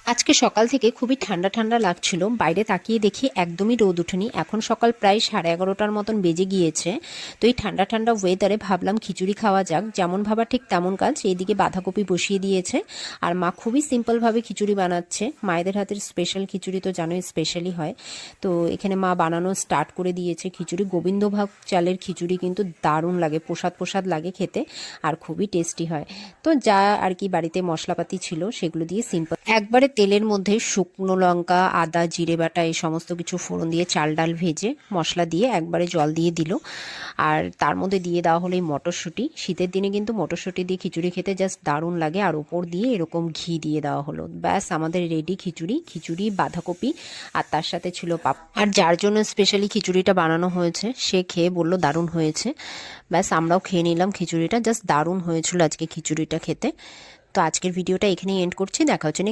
আজকে সকাল থেকে খুবই ঠান্ডা ঠান্ডা লাগছিল। বাইরে তাকিয়ে দেখি একদমই রোদ ওঠেনি। এখন সকাল প্রায় 11:30টার মতন বেজে গিয়েছে। তো এই ঠান্ডা ঠান্ডা ওয়েদারে ভাবলাম খিচুড়ি খাওয়া যাক। যেমন ভাবা ঠিক তেমন কাজ। এইদিকে বাঁধাকপি বসিয়ে দিয়েছে আর মা খুবই সিম্পলভাবে খিচুড়ি বানাচ্ছে। মায়েদের হাতের স্পেশাল খিচুড়ি তো জানোই স্পেশালি হয়। তো এখানে মা বানানো স্টার্ট করে দিয়েছে খিচুড়ি। গোবিন্দভোগ চালের খিচুড়ি কিন্তু দারুণ লাগে, প্রসাদ প্রসাদ লাগে খেতে আর খুবই টেস্টি হয়। তো যা আর কি বাড়িতে মশলাপাতি ছিল সেগুলো দিয়ে সিম্পল একবারে তেলের মধ্যে শুকনো লঙ্কা, আদা, জিরে বাটা এই সমস্ত কিছু ফোড়ন দিয়ে চাল ডাল ভেজে মশলা দিয়ে একবারে জল দিয়ে দিল। আর তার মধ্যে দিয়ে দেওয়া হলো এই মটরশুঁটি। শীতের দিনে কিন্তু মটরশুঁটি দিয়ে খিচুড়ি খেতে জাস্ট দারুণ লাগে। আর ওপর দিয়ে এরকম ঘি দিয়ে দেওয়া হলো। ব্যাস আমাদের রেডি খিচুড়ি। খিচুড়ি, বাঁধাকপি আর তার সাথে ছিল আর যার জন্য স্পেশালি খিচুড়িটা বানানো হয়েছে সে খেয়ে বলল দারুণ হয়েছে। ব্যাস আমরাও খেয়ে নিলাম খিচুড়িটা। জাস্ট দারুণ হয়েছিল আজকে খিচুড়িটা খেতে। তো আজকের ভিডিওটা এখানেই এন্ড করছি। দেখা হচ্ছে